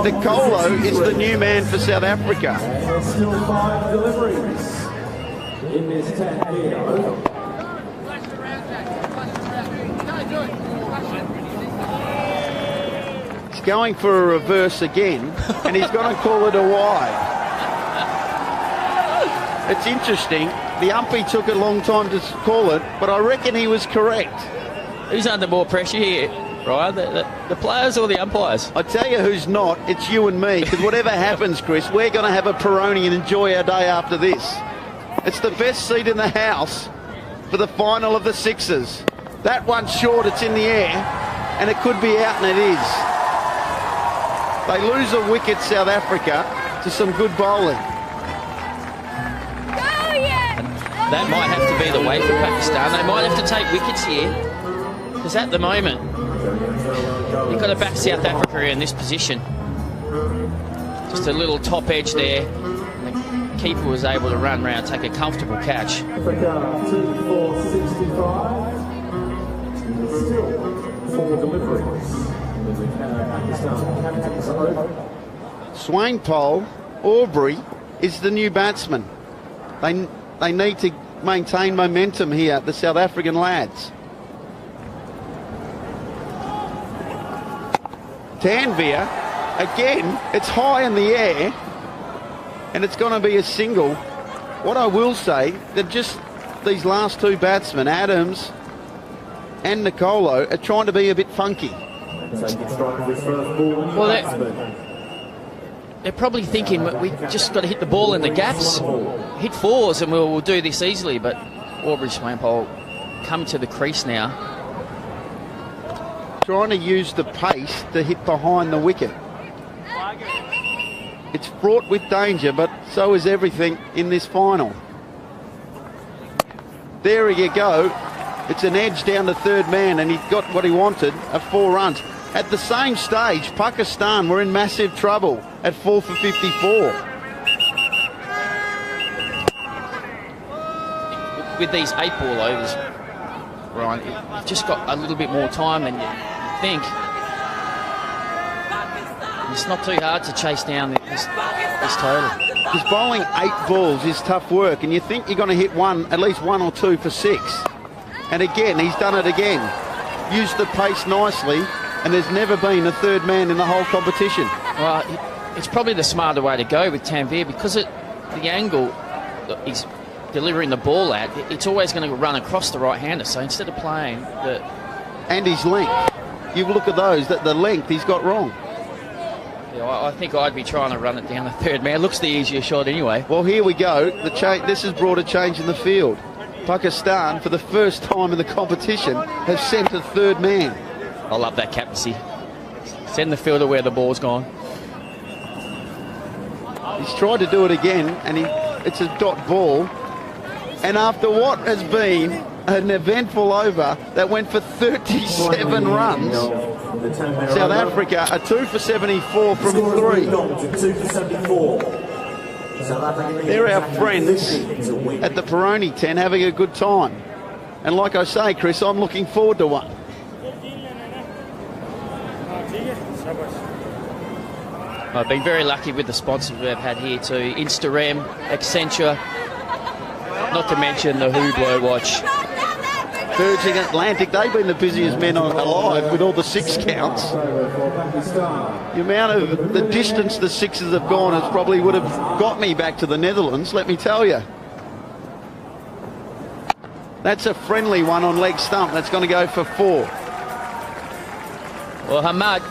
Nicolo is the new man for South Africa. Still 5 deliveries in this 10 over. He's going for a reverse again, and he's going to call it a wide. It's interesting. The umpy took a long time to call it, but I reckon he was correct. Who's under more pressure here, Ryan? The players or the umpires? I tell you who's not. It's you and me, because whatever happens, Chris, we're going to have a Peroni and enjoy our day after this. It's the best seat in the house for the final of the Sixers. That one's short, it's in the air, and it could be out, and it is. They lose a wicket, South Africa, to some good bowling. That might have to be the way for Pakistan. They might have to take wickets here, because at the moment, you've got to back South Africa in this position. Just a little top edge there. And the keeper was able to run round, take a comfortable catch. Africa 2 for 65. Still 4 deliveries. Pakistan captains over. Swain Pole, Aubrey is the new batsman. They need to maintain momentum here, the South African lads. Tanvir, again, it's high in the air, and it's going to be a single. What I will say, that just these last 2 batsmen, Adams and Nicolo, are trying to be a bit funky. Well, they're probably thinking we just got to hit the ball in the gaps, hit 4s, and we'll do this easily. But Aubrey Swampole coming to the crease now. Trying to use the pace to hit behind the wicket. It's fraught with danger, but so is everything in this final. There you go. It's an edge down to third man, and he got what he wanted, 4 runs. At the same stage, Pakistan were in massive trouble at 4 for 54. With these 8 ball overs, Ryan. You've just got a little bit more time than you think. It's not too hard to chase down this total. Because bowling 8 balls is tough work, and you think you're going to hit at least one or two for 6. And again, he's done it again. Used the pace nicely, and there's never been a third man in the whole competition. Well, it's probably the smarter way to go with Tanvir, because the angle that he's delivering the ball at, it's always going to run across the right-hander. So instead of playing the... And his length. You look at those, the length he's got wrong. Yeah, I think I'd be trying to run it down the third man. It looks the easier shot anyway. Well, here we go. This has brought a change in the field. Pakistan, for the first time in the competition, have sent a third man. I love that captaincy. Send the fielder where the ball's gone. He's tried to do it again, and it's a dot ball. And after what has been an eventful over that went for 37 runs, South Africa are 2 for 74 from 3. 2 for 74. They're our friends at the Peroni 10 having a good time. And like I say, Chris, I'm looking forward to one. I've been very lucky with the sponsors we've had here too. Instarem, Accenture, not to mention the Hublot watch. Virgin Atlantic, they've been the busiest men alive with all the 6 counts. The amount of the distance the 6s have gone has probably would have got me back to the Netherlands, let me tell you. That's a friendly one on leg stump. That's going to go for 4. Well, Hamad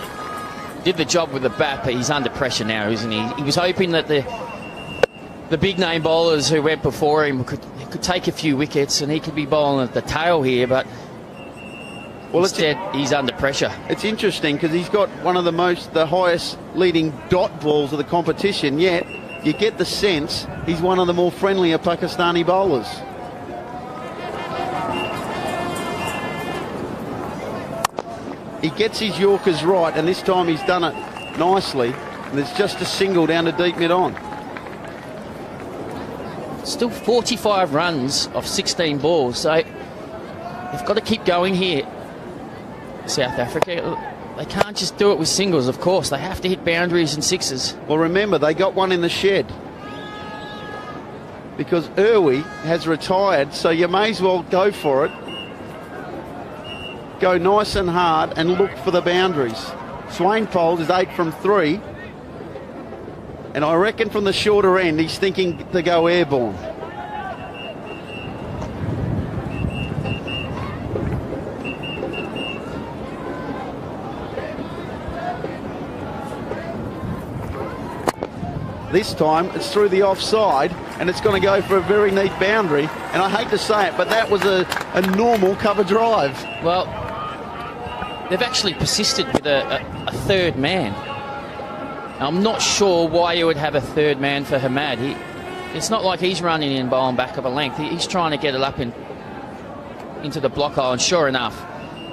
did the job with the bat, but he's under pressure now, isn't he? He was hoping that the big name bowlers who went before him could take a few wickets and he could be bowling at the tail here, but instead he's under pressure. It's interesting because he's got one of the highest leading dot balls of the competition, yet you get the sense he's one of the more friendlier Pakistani bowlers. He gets his Yorkers right, and this time he's done it nicely, and there's just a single down to deep mid-on. Still 45 runs off 16 balls, so they've got to keep going here, South Africa. They can't just do it with singles, of course. They have to hit boundaries and 6s. Well, remember, they got one in the shed because Irwi has retired, so you may as well go for it. Go nice and hard and look for the boundaries. Swainpold is 8 from 3. And I reckon from the shorter end, he's thinking to go airborne. This time, it's through the offside, and it's going to go for a very neat boundary. And I hate to say it, but that was a normal cover drive. Well, they've actually persisted with a third man. I'm not sure why you would have a third man for Hamad. It's not like he's running in bowling back of a length. He's trying to get it up into the block hole, and sure enough,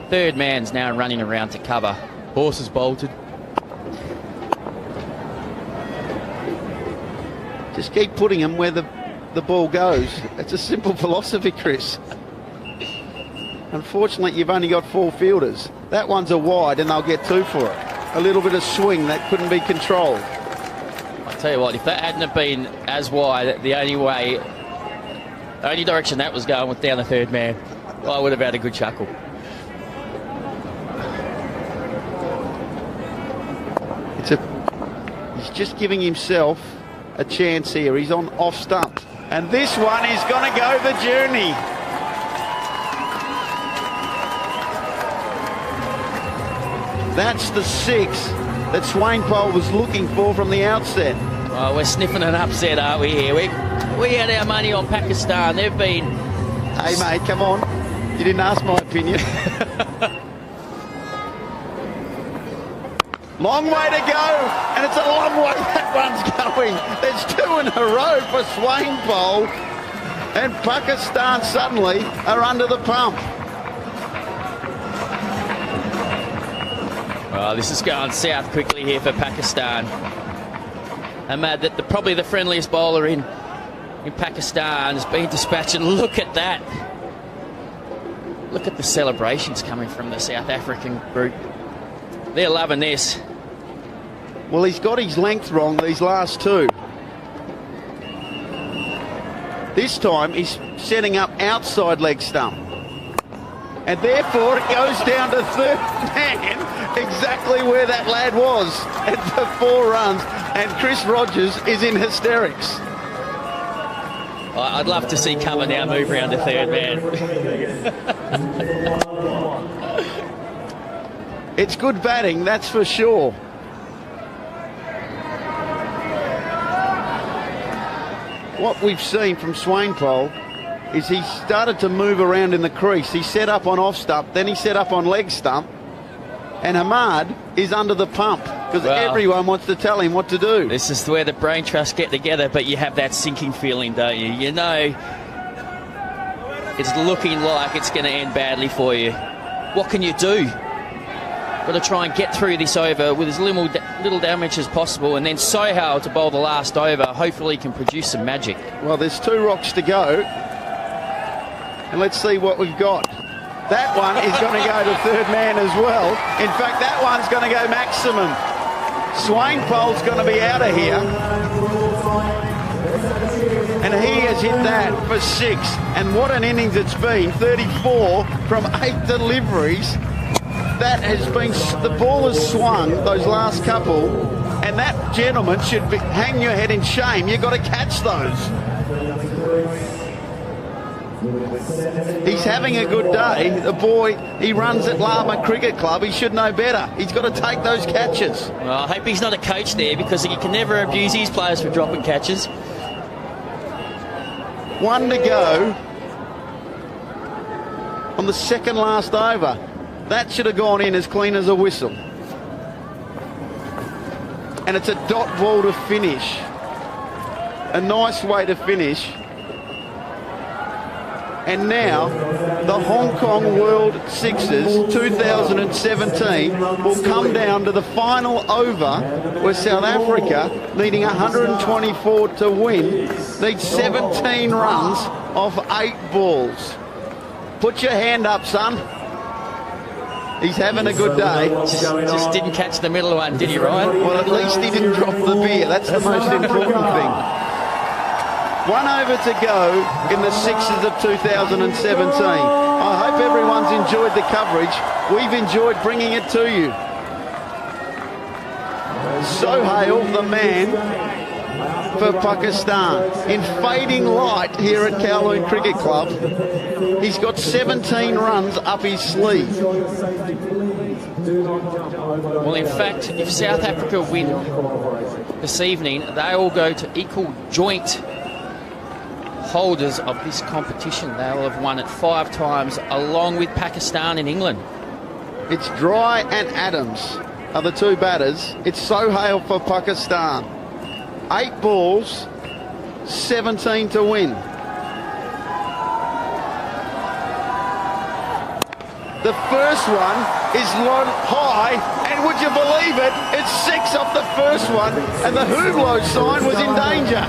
third man's now running around to cover. Horse is bolted. Just keep putting him where the ball goes. It's a simple philosophy, Chris. Unfortunately, you've only got 4 fielders. That one's a wide, and they'll get 2 for it. A little bit of swing that couldn't be controlled. I tell you what, if that hadn't have been as wide, the only direction that was going was down the third man. I would have had a good chuckle. He's just giving himself a chance here. He's on off stump, and this one is going to go the journey. That's the 6 that Swainpold was looking for from the outset. Oh, we're sniffing an upset, aren't we here? We had our money on Pakistan. They've been... Hey, mate, come on. You didn't ask my opinion. Long way to go, and it's a long way that one's going. There's 2 in a row for Swainpold, and Pakistan suddenly are under the pump. Well, this is going south quickly here for Pakistan. Ahmad, probably the friendliest bowler in Pakistan, has been dispatched, and look at that. Look at the celebrations coming from the South African group. They're loving this. Well, he's got his length wrong these last two. This time he's setting up outside leg stump. And therefore it goes down to third man, exactly where that lad was at the 4 runs. And Chris Rogers is in hysterics. I'd love to see Cover now move around to third man. It's good batting, that's for sure. What we've seen from Swainpole is he started to move around in the crease. He set up on off stump, then he set up on leg stump, and Ahmad is under the pump because everyone wants to tell him what to do. This is where the brain trust get together, but you have that sinking feeling, don't you? You know it's looking like it's going to end badly for you. What can you do? Got to try and get through this over with as little damage as possible, and then Sohail to bowl the last over. Hopefully he can produce some magic. Well, there's 2 rocks to go, and let's see what we've got. That one is going to go to third man as well. In fact, that one's going to go maximum. Swainpole's going to be out of here. And he has hit that for 6. And what an innings it's been. 34 from 8 deliveries. That has been, the ball has swung those last couple, and that gentleman should hang your head in shame. You've got to catch those. He's having a good day. The boy, he runs at Lama Cricket Club. He should know better. He's got to take those catches. Well, I hope he's not a coach there, because he can never abuse his players for dropping catches. 1 to go on the second last over. That should have gone in as clean as a whistle. And it's a dot ball to finish. A nice way to finish. And now, the Hong Kong World Sixers 2017 will come down to the final over, where South Africa, needing 124 to win, needs 17 runs off 8 balls. Put your hand up, son. He's having a good day. Just didn't catch the middle one, did he, Ryan? Well, at least he didn't drop the beer. That's the most important thing. 1 over to go in the Sixers of 2017. I hope everyone's enjoyed the coverage. We've enjoyed bringing it to you. Sohail, the man for Pakistan, in fading light here at Kowloon Cricket Club. He's got 17 runs up his sleeve. Well, in fact, if South Africa win this evening, they will go to equal joint holders of this competition. They will have won it 5 times, along with Pakistan and England. It's Dry and Adams are the 2 batters. It's Sohail for Pakistan. 8 balls, 17 to win. The first one is low high, and would you believe it? It's 6 off the first one, and the Hublot sign was in danger.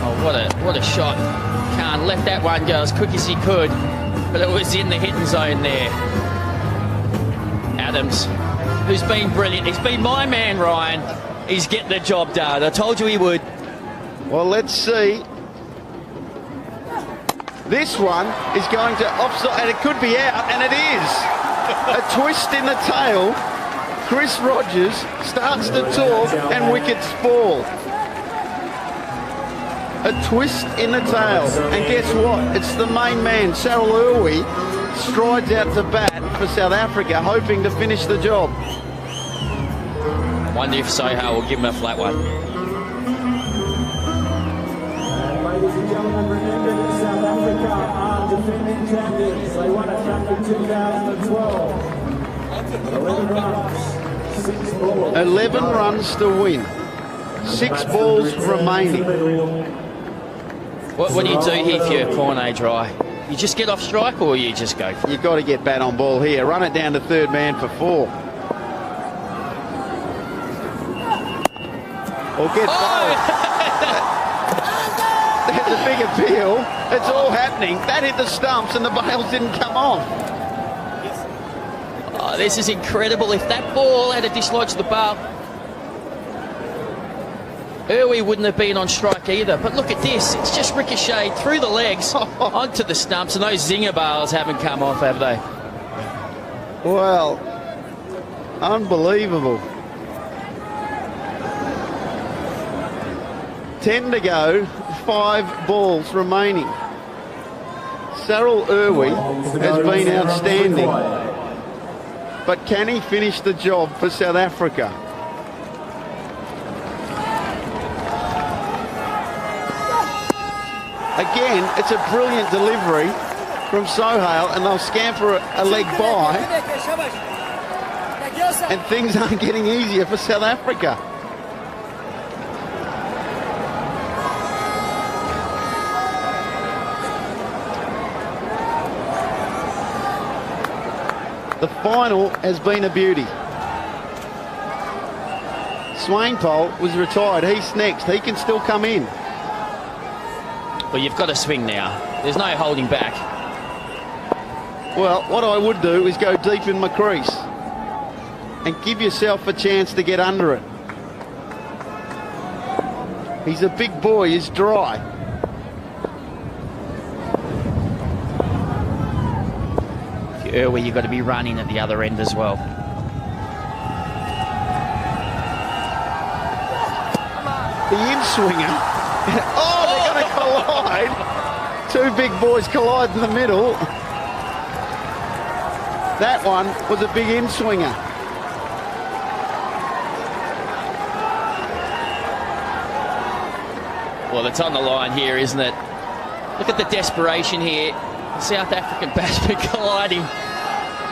Oh, what a shot. Khan let that one go as quick as he could, but it was in the hitting zone there. Adams, who's been brilliant. He's been my man, Ryan. He's getting the job done. I told you he would. Well, let's see. This one is going to offside, and it could be out, and it is. A twist in the tail. Chris Rogers starts to talk, and wickets fall. A twist in the tail. And guess what? It's the main man, Sarel Irwi, strides out to bat for South Africa, hoping to finish the job. Wonder if Sohail will give him a flat one. Ladies and gentlemen, remember that South Africa are defending champions. They won it back in 2012. 11 runs, 6 balls. 11 runs to win. 6 balls remaining. What do you do here for your Cornet Dry? You just get off strike, or you just go for it? You've got to get bat on ball here. Run it down to third man for 4. Or get bowled. there's a big appeal. It's all happening. That hit the stumps and the bails didn't come off. Oh, this is incredible. If that ball had dislodged the bail, Irwi wouldn't have been on strike either. But look at this. It's just ricocheted through the legs onto the stumps, and those zinger bails haven't come off, have they? Well, unbelievable. 10 to go, 5 balls remaining. Cyril Irwi has been outstanding. But can he finish the job for South Africa? Again, it's a brilliant delivery from Sohail, and they'll scamper a leg by. And things aren't getting easier for South Africa. The final has been a beauty. Swainpole was retired. He's next. He can still come in. Well, you've got to swing now. There's no holding back. Well, what I would do is go deep in my crease and give yourself a chance to get under it. He's a big boy. He's dry. Irwi, you've got to be running at the other end as well. The in-swinger. Oh, they're going to collide. Two big boys collide in the middle. That one was a big in-swinger. Well, it's on the line here, isn't it? Look at the desperation here. South African batsman colliding.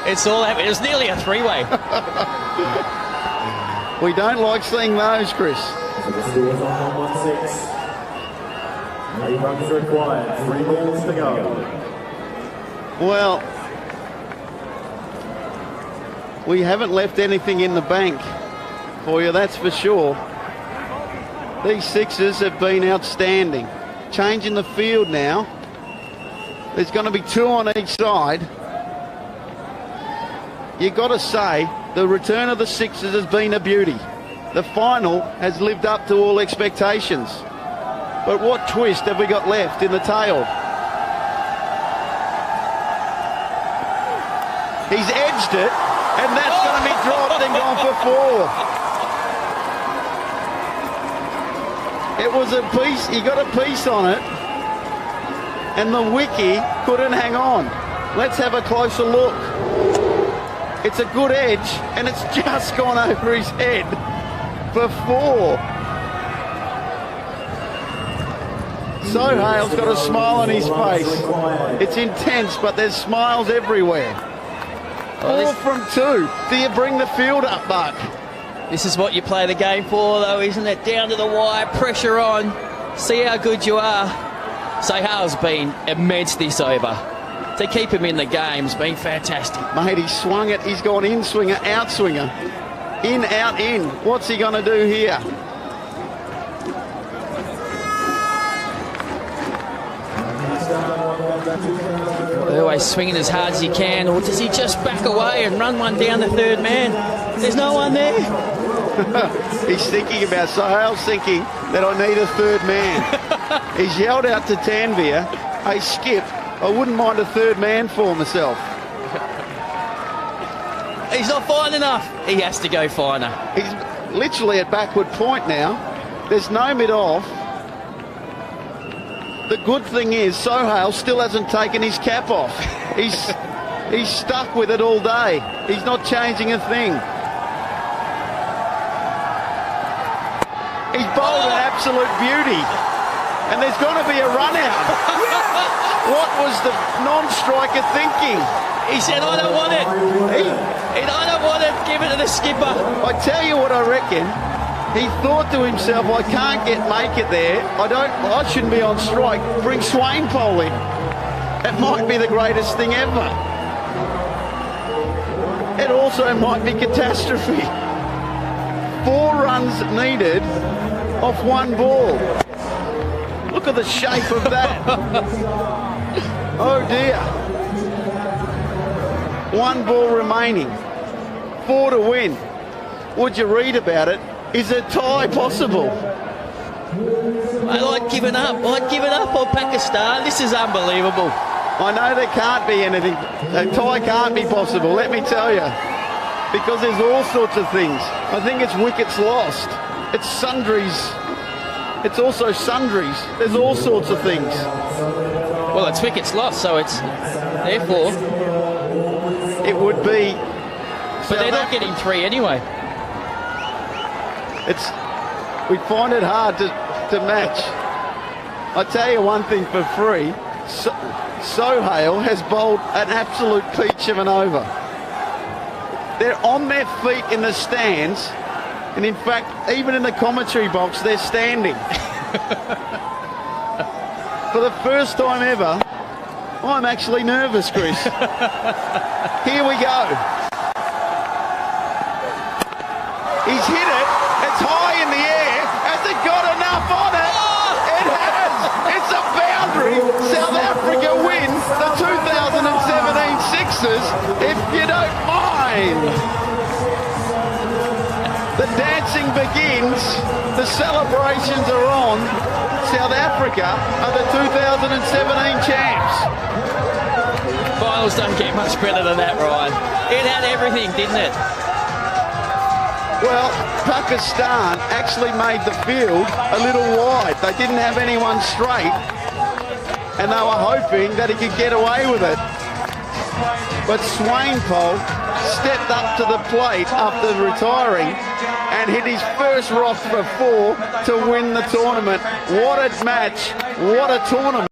It's all happening. It was nearly a three-way. We don't like seeing those, Chris. So the score is on 116. 8 runs required. 3 balls to go. Well, we haven't left anything in the bank for you, that's for sure. These sixes have been outstanding. Changing the field now. There's going to be 2 on each side. You've got to say, the return of the sixes has been a beauty. The final has lived up to all expectations. But what twist have we got left in the tail? He's edged it, and that's going to be dropped and gone for 4. It was a piece, he got a piece on it, and the wicky couldn't hang on. Let's have a closer look. It's a good edge, and it's just gone over his head for 4. Sohail's got a smile on his face. It's intense, but there's smiles everywhere. 4 from 2. Do you bring the field up, Buck? This is what you play the game for, though, isn't it? Down to the wire, pressure on. See how good you are. Sohail's been immense this over. To keep him in the game's been fantastic. Mate, he swung it. He's gone in swinger, out swinger. In, out, in. What's he going to do here? Always swinging as hard as he can, or does he just back away and run one down the third man? There's no one there. He's thinking about Sohail's thinking that I need a third man. He's yelled out to Tanvir, hey, Skip, I wouldn't mind a third man for myself. He's not fine enough. He has to go finer. He's literally at backward point now. There's no mid-off. The good thing is Sohail still hasn't taken his cap off. He's stuck with it all day. He's not changing a thing. He's bowled an absolute beauty. And there's going to be a run out. What was the non-striker thinking? He said, I don't want it. I don't want it. Give it to the skipper. I tell you what I reckon. He thought to himself, I can't make it there. I shouldn't be on strike. Bring Swainpole in. It might be the greatest thing ever. It also might be catastrophe. 4 runs needed off 1 ball. Look at the shape of that. Oh dear. 1 ball remaining. 4 to win. Would you read about it? Is a tie possible? I'd given up. I'd given up on Pakistan. This is unbelievable. I know there can't be anything. A tie can't be possible, let me tell you. Because there's all sorts of things. I think it's wickets lost. It's sundries. It's also sundries. There's all sorts of things. Well, it's wickets lost, so it's therefore. It would be. But they're not getting 3 anyway. We find it hard to match. I tell you one thing for free. Sohail has bowled an absolute peach of an over. They're on their feet in the stands, and in fact, even in the commentary box, they're standing. For the first time ever, I'm actually nervous, Chris. Here we go. He's hit it. It's high in the air. Has it got enough on it? It has. It's a boundary. South Africa win the 2017 Sixers, if you don't mind. The dancing begins. The celebrations are on. South Africa are the 2017 champs. Finals don't get much better than that, Ryan. It had everything, didn't it? Well, Pakistan actually made the field a little wide. They didn't have anyone straight, and they were hoping that he could get away with it. But Swainpole stepped up to the plate after retiring and hit his first rock for 4 to win the tournament. What a match, what a tournament.